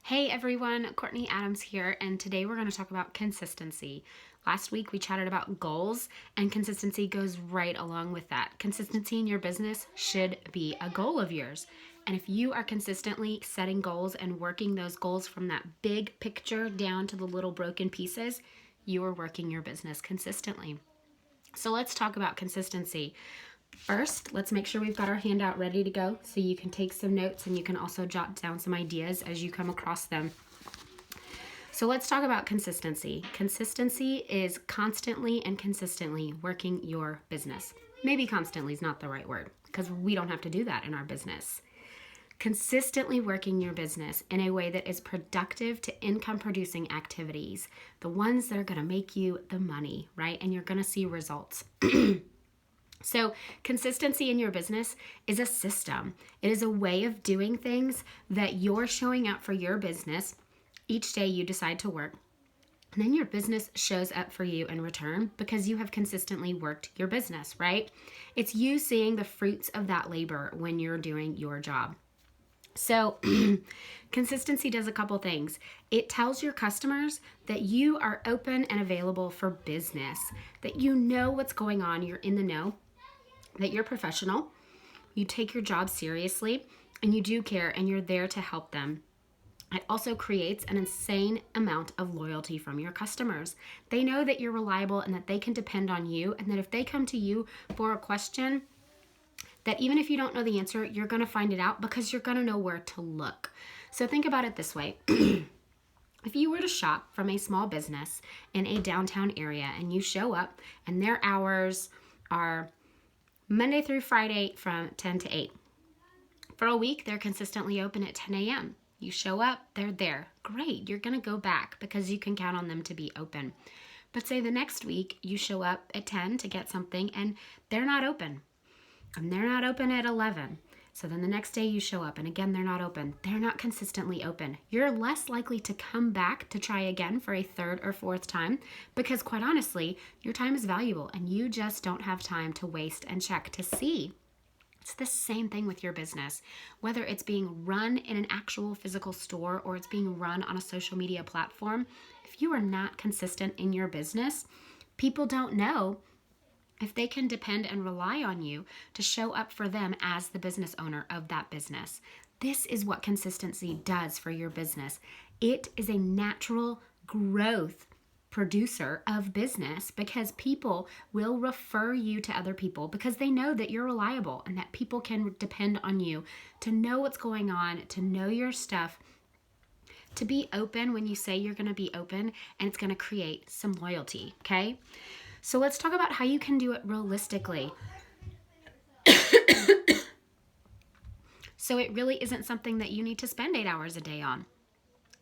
Hey everyone, Courtney Adams here, and today we're going to talk about consistency. Last week we chatted about goals, and consistency goes right along with that. Consistency in your business should be a goal of yours. And if you are consistently setting goals and working those goals from that big picture down to the little broken pieces, you are working your business consistently. So let's talk about consistency. First, let's make sure we've got our handout ready to go so you can take some notes and you can also jot down some ideas as you come across them. So let's talk about consistency. Consistency is constantly and consistently working your business. Maybe constantly is not the right word because we don't have to do that in our business. Consistently working your business in a way that is productive to income producing activities, the ones that are going to make you the money, right? And you're going to see results. So, consistency in your business is a system. It is a way of doing things that you're showing up for your business each day you decide to work. And then your business shows up for you in return because you have consistently worked your business, right? It's you seeing the fruits of that labor when you're doing your job. So, consistency does a couple things. It tells your customers that you are open and available for business, that you know what's going on, you're in the know, that you're professional, you take your job seriously, and you do care, and you're there to help them. It also creates an insane amount of loyalty from your customers. They know that you're reliable and that they can depend on you, and that if they come to you for a question, that even if you don't know the answer, you're going to find it out because you're going to know where to look. So think about it this way. If you were to shop from a small business in a downtown area and you show up and their hours are Monday through Friday from 10 to 8. For a week, they're consistently open at 10 a.m. You show up, they're there. Great, you're going to go back because you can count on them to be open. But say the next week, you show up at 10 to get something and they're not open. And they're not open at 11. So then the next day you show up and again, they're not open. They're not consistently open. You're less likely to come back to try again for a third or fourth time because quite honestly, your time is valuable and you just don't have time to waste and check to see. It's the same thing with your business. Whether it's being run in an actual physical store or it's being run on a social media platform, if you are not consistent in your business, people don't know if they can depend and rely on you to show up for them as the business owner of that business. This is what consistency does for your business. It is a natural growth producer of business because people will refer you to other people because they know that you're reliable and that people can depend on you to know what's going on, to know your stuff, to be open when you say you're going to be open, and it's going to create some loyalty, okay? So let's talk about how you can do it realistically. So it really isn't something that you need to spend 8 hours a day on.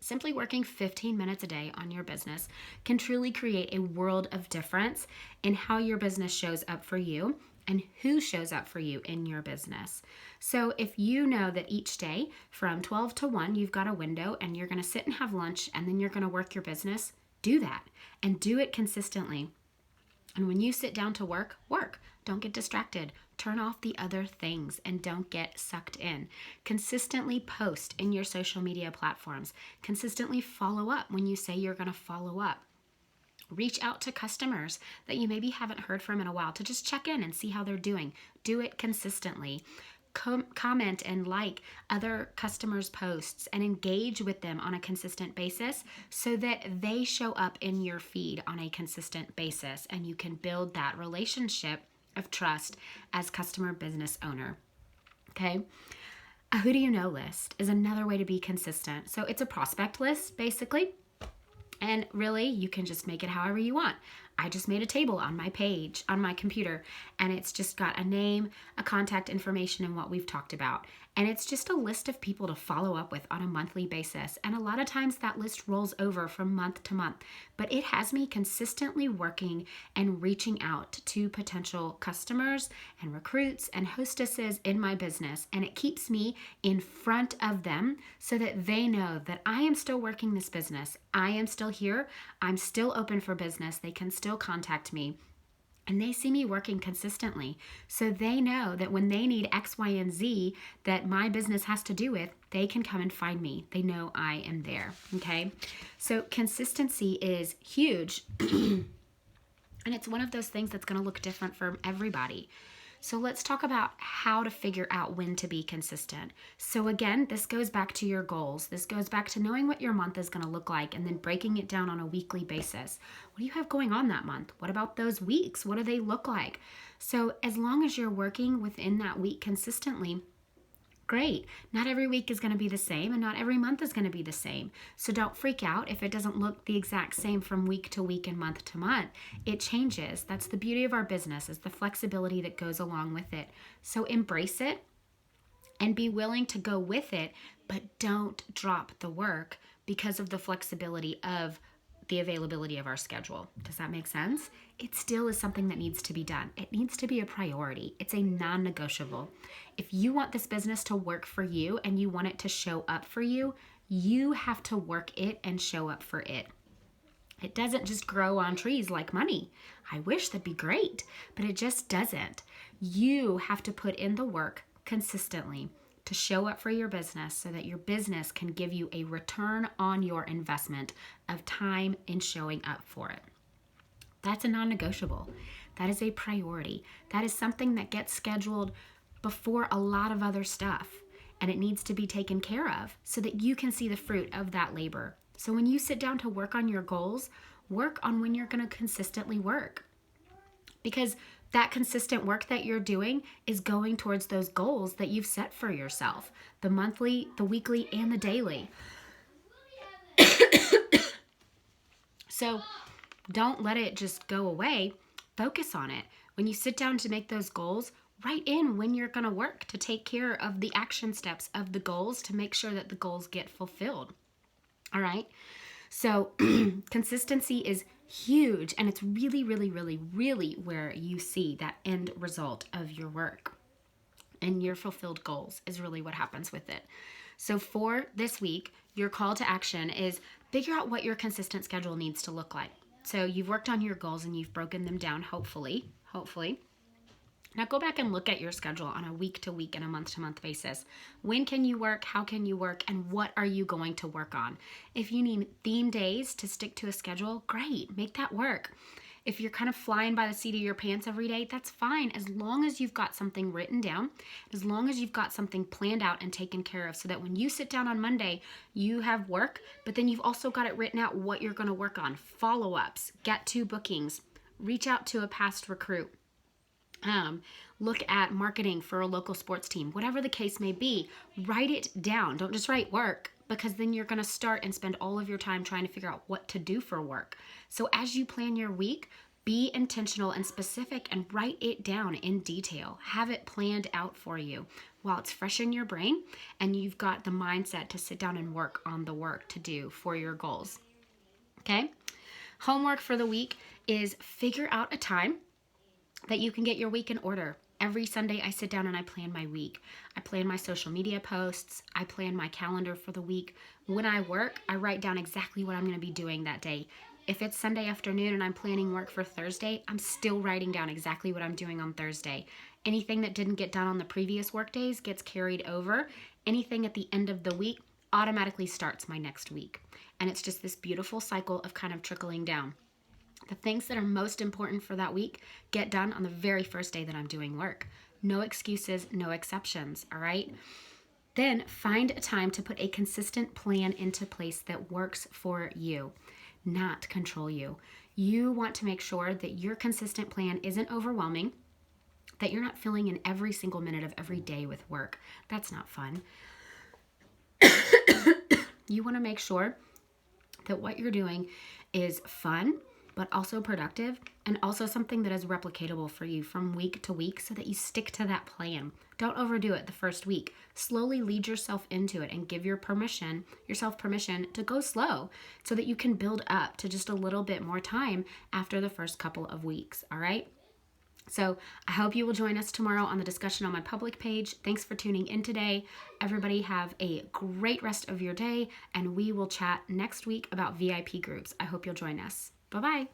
Simply working 15 minutes a day on your business can truly create a world of difference in how your business shows up for you and who shows up for you in your business. So if you know that each day from 12 to 1, you've got a window and you're going to sit and have lunch and then you're going to work your business, do that and do it consistently. And when you sit down to work, work. Don't get distracted. Turn off the other things and don't get sucked in. Consistently post in your social media platforms. Consistently follow up when you say you're going to follow up. Reach out to customers that you maybe haven't heard from in a while to just check in and see how they're doing. Do it consistently. Comment and like other customers' posts and engage with them on a consistent basis so that they show up in your feed on a consistent basis and you can build that relationship of trust as customer business owner. Okay? A who do you know list is another way to be consistent. So it's a prospect list basically. And really, you can just make it however you want. I just made a table on my page, on my computer, and it's just got a name, a contact information, and what we've talked about. And it's just a list of people to follow up with on a monthly basis. And a lot of times that list rolls over from month to month. But it has me consistently working and reaching out to potential customers and recruits and hostesses in my business. And it keeps me in front of them so that they know that I am still working this business. I am still here. I'm still open for business. They can still contact me. and they see me working consistently. So they know that when they need X, Y, and Z that my business has to do with, they can come and find me. They know I am there. Okay. So consistency is huge. And it's one of those things that's going to look different for everybody. So let's talk about how to figure out when to be consistent. So again, this goes back to your goals. This goes back to knowing what your month is going to look like and then breaking it down on a weekly basis. What do you have going on that month? What about those weeks? What do they look like? So as long as you're working within that week consistently, great. Not every week is going to be the same, and not every month is going to be the same. So don't freak out if it doesn't look the exact same from week to week and month to month. It changes. That's the beauty of our business, is the flexibility that goes along with it. So embrace it and be willing to go with it, but don't drop the work because of the flexibility of the availability of our schedule. Does that make sense? It still is something that needs to be done. It needs to be a priority. It's a non-negotiable. If you want this business to work for you and you want it to show up for you, you have to work it and show up for it. It doesn't just grow on trees like money. I wish that'd be great, but it just doesn't. You have to put in the work consistently to show up for your business so that your business can give you a return on your investment of time in showing up for it. That's a non-negotiable. That is a priority. That is something that gets scheduled before a lot of other stuff, and it needs to be taken care of so that you can see the fruit of that labor. So when you sit down to work on your goals, work on when you're going to consistently work, because that consistent work that you're doing is going towards those goals that you've set for yourself, the monthly, the weekly, and the daily. So don't let it just go away. Focus on it. When you sit down to make those goals, write in when you're going to work to take care of the action steps of the goals to make sure that the goals get fulfilled. All right. So consistency is huge, and it's really, really, really, really where you see that end result of your work and your fulfilled goals is really what happens with it. So for this week, your call to action is figure out what your consistent schedule needs to look like. So you've worked on your goals and you've broken them down, hopefully. Now go back and look at your schedule on a week-to-week and a month-to-month basis. When can you work? How can you work? And what are you going to work on? If you need theme days to stick to a schedule, great, make that work. If you're kind of flying by the seat of your pants every day, that's fine, as long as you've got something written down, as long as you've got something planned out and taken care of, so that when you sit down on Monday, you have work, but then you've also got it written out what you're going to work on, follow-ups, get to bookings, reach out to a past recruit. Look at marketing for a local sports team, whatever the case may be, write it down. Don't just write work, because then you're going to start and spend all of your time trying to figure out what to do for work. So as you plan your week, be intentional and specific and write it down in detail. Have it planned out for you while it's fresh in your brain and you've got the mindset to sit down and work on the work to do for your goals. Okay? Homework for the week is figure out a time that you can get your week in order. Every Sunday, I sit down and I plan my week. I plan my social media posts. I plan my calendar for the week. When I work, I write down exactly what I'm going to be doing that day. If it's Sunday afternoon and I'm planning work for Thursday, I'm still writing down exactly what I'm doing on Thursday. Anything that didn't get done on the previous work days gets carried over. Anything at the end of the week automatically starts my next week. And it's just this beautiful cycle of kind of trickling down. The things that are most important for that week get done on the very first day that I'm doing work. No excuses, no exceptions, all right? Then find a time to put a consistent plan into place that works for you, not control you. You want to make sure that your consistent plan isn't overwhelming, that you're not filling in every single minute of every day with work. That's not fun. You want to make sure that what you're doing is fun, but also productive, and also something that is replicatable for you from week to week so that you stick to that plan. Don't overdo it the first week. Slowly lead yourself into it and give yourself permission to go slow so that you can build up to just a little bit more time after the first couple of weeks, all right? So I hope you will join us tomorrow on the discussion on my public page. Thanks for tuning in today. Everybody have a great rest of your day, and we will chat next week about VIP groups. I hope you'll join us. Bye-bye.